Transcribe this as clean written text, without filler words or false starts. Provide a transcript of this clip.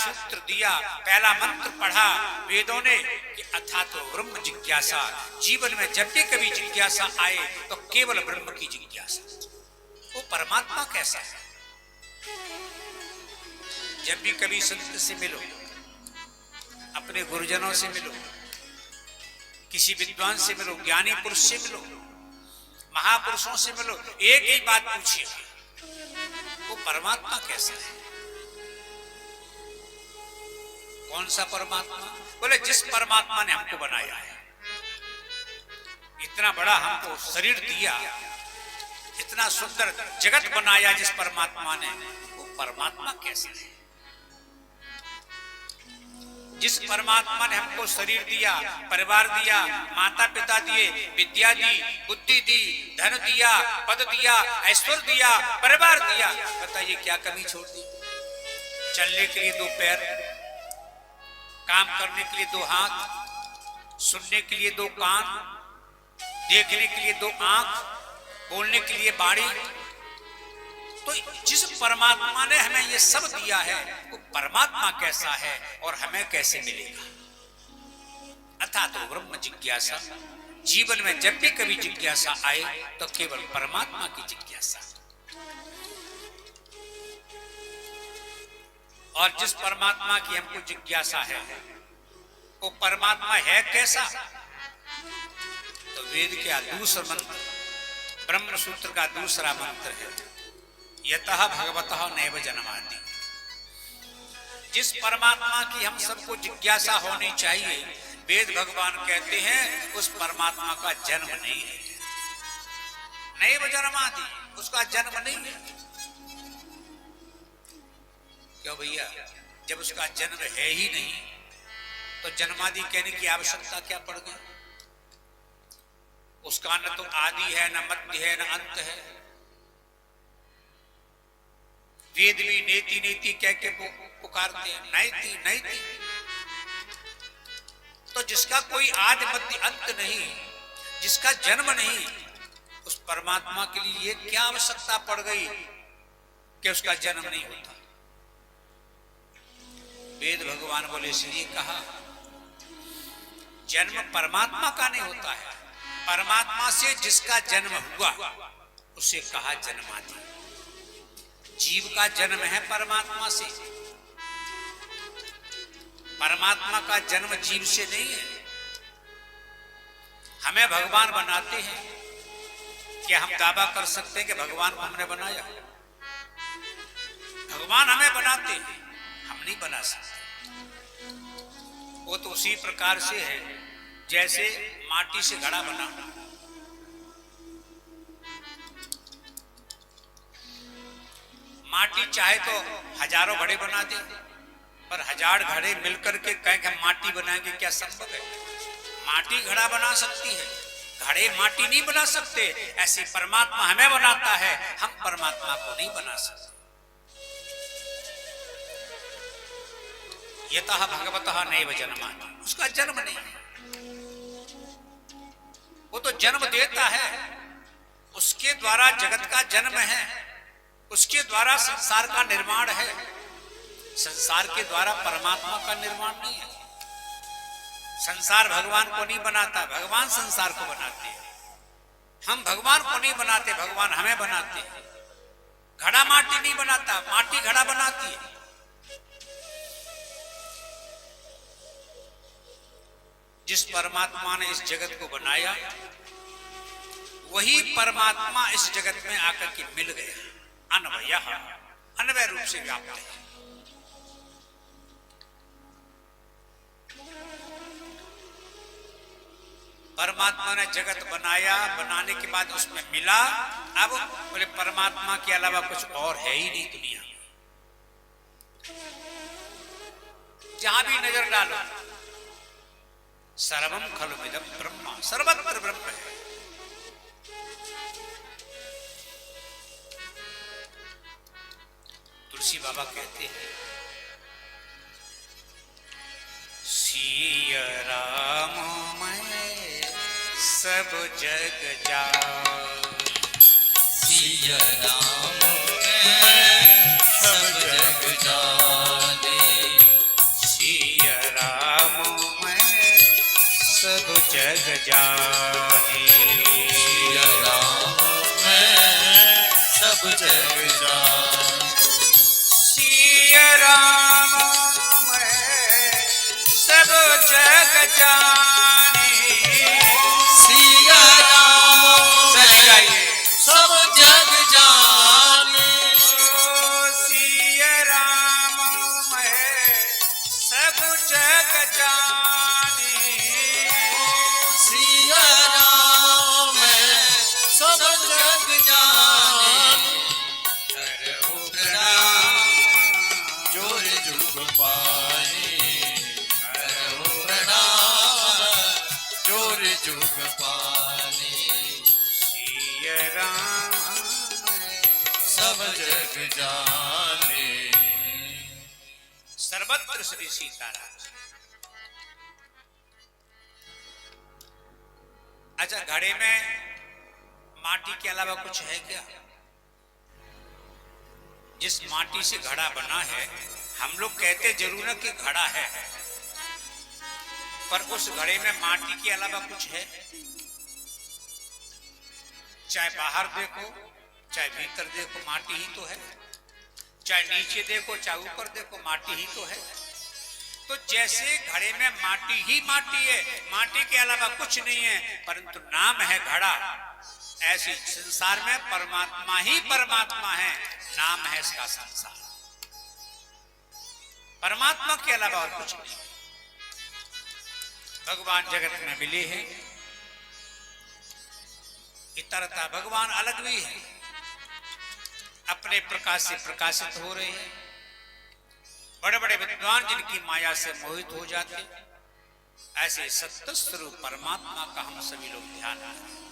सूत्र दिया, पहला मंत्र पढ़ा वेदों ने कि अथा तो ब्रह्म जिज्ञासा। जीवन में जब भी कभी जिज्ञासा आए तो केवल ब्रह्म की जिज्ञासा। वो परमात्मा कैसा है? जब भी कभी संत से मिलो, अपने गुरुजनों से मिलो, किसी विद्वान से मिलो, ज्ञानी पुरुष से मिलो, महापुरुषों से मिलो, एक ही बात पूछिए, वो परमात्मा कैसा है? कौन सा परमात्मा? बोले जिस परमात्मा ने हमको बनाया है, इतना बड़ा हमको शरीर दिया, इतना सुंदर जगत बनाया जिस परमात्मा ने, वो परमात्मा कैसा है? जिस परमात्मा ने हमको शरीर दिया, परिवार दिया, माता पिता दिए, विद्या दी, बुद्धि दी, धन दिया, पद दिया, ऐश्वर्य दिया, परिवार दिया, बताइए क्या कमी छोड़ दी? चलने के लिए 2 पैर, काम करने के लिए 2 हाथ, सुनने के लिए 2 कान, देखने के लिए 2 आंख, बोलने के लिए बाणी। तो जिस परमात्मा ने हमें ये सब दिया है, वो परमात्मा कैसा है और हमें कैसे मिलेगा? अथा तो ब्रह्म जिज्ञासा। जीवन में जब भी कभी जिज्ञासा आए तो केवल परमात्मा की जिज्ञासा। और जिस परमात्मा की हमको जिज्ञासा है, वो परमात्मा है कैसा? तो वेद का दूसरा मंत्र, ब्रह्म सूत्र का दूसरा मंत्र है, यतः भगवतः नैव जन्मादि। जिस परमात्मा की हम सबको जिज्ञासा होनी चाहिए, वेद भगवान कहते हैं उस परमात्मा का जन्म नहीं है। नैव जन्मादि, उसका जन्म नहीं है। क्यों भैया? जब उसका जन्म है ही नहीं तो जन्मादि कहने की आवश्यकता क्या पड़ गई? उसका न तो आदि है, न मध्य है, न अंत है। वेद भी नेति नेति कह के पुकारते हैं, नैति नैति। तो जिसका कोई आदि मध्य अंत नहीं, जिसका जन्म नहीं, उस परमात्मा के लिए ये क्या आवश्यकता पड़ गई कि उसका जन्म नहीं होता? वेद भगवान बोले इसलिए कहा, जन्म परमात्मा का नहीं होता है। परमात्मा से जिसका जन्म हुआ उसे कहा जन्मादि। जीव का जन्म है परमात्मा से, परमात्मा का जन्म जीव से नहीं है। हमें भगवान बनाते हैं, क्या हम दावा कर सकते हैं कि भगवान को हमने बनाया? भगवान हमें बनाते हैं, हम नहीं बना सकते। वो तो उसी प्रकार से है जैसे माटी से घड़ा बना। माटी चाहे तो हजारों घड़े बना दे, पर 1000 घड़े मिलकर के कहें कि हम माटी बनाएंगे, क्या संभव है? माटी घड़ा बना सकती है, घड़े माटी नहीं बना सकते। ऐसे परमात्मा हमें बनाता है, हम परमात्मा को नहीं बना सकते। यतः भगवतः नैव जन्मादि, उसका जन्म नहीं है। वो तो जन्म देता है, उसके द्वारा जगत का जन्म है, उसके द्वारा संसार का निर्माण है। संसार के द्वारा परमात्मा का निर्माण नहीं है। संसार भगवान को नहीं बनाता, भगवान संसार को बनाते हैं। हम भगवान को नहीं बनाते, भगवान हमें बनाते हैं। घड़ा माटी नहीं बनाता, माटी घड़ा बनाती है। जिस परमात्मा ने इस जगत को बनाया, वही परमात्मा इस जगत में आकर के मिल गया। अन्वयः, अन्वय रूप से व्याप्त है। परमात्मा ने जगत बनाया, बनाने के बाद उसमें मिला। अब बोले परमात्मा के अलावा कुछ और है ही नहीं दुनिया में। जहां भी नजर डालो, सर्वम खलुमिदं ब्रह्म, सर्वत्र ब्रह्म है। तुलसी बाबा कहते हैं, सिया राम मैं सब जग जाओ, सिया राम मैं सब जग जाने, सब जग जाने। सिया राम मैं सब जग जान। सिया राम मैं सब जग जाने। सिया राम सच मैं गाइए। सब जग जाने। सिया राम मैं सब जग जाने। सिया राम मैं सब जग जाने। करो प्रणाम जोर जुग पाए। करो प्रणाम जोर जुग पाने। सिया राम सब जग जाने। सर्वत्र श्री सीताराम। अच्छा, घड़े में माटी के अलावा कुछ है क्या? जिस माटी से घड़ा बना है, हम लोग कहते जरूर है कि घड़ा है, पर उस घड़े में माटी के अलावा कुछ है? चाहे बाहर देखो चाहे भीतर देखो, माटी ही तो है। चाहे नीचे देखो चाहे ऊपर देखो, माटी ही तो है। तो जैसे घड़े में माटी ही माटी है, माटी के अलावा कुछ नहीं है, परंतु नाम है घड़ा, ऐसी संसार में परमात्मा ही परमात्मा है, नाम है इसका संसार। परमात्मा के अलावा और कुछ नहीं। भगवान जगत में मिले हैं, इतरता भगवान अलग भी है, अपने प्रकाश से प्रकाशित हो रहे हैं। बड़े बड़े विद्वान जिनकी माया से मोहित हो जाते, ऐसे सत्य स्वरूप परमात्मा का हम सभी लोग ध्यान रखें।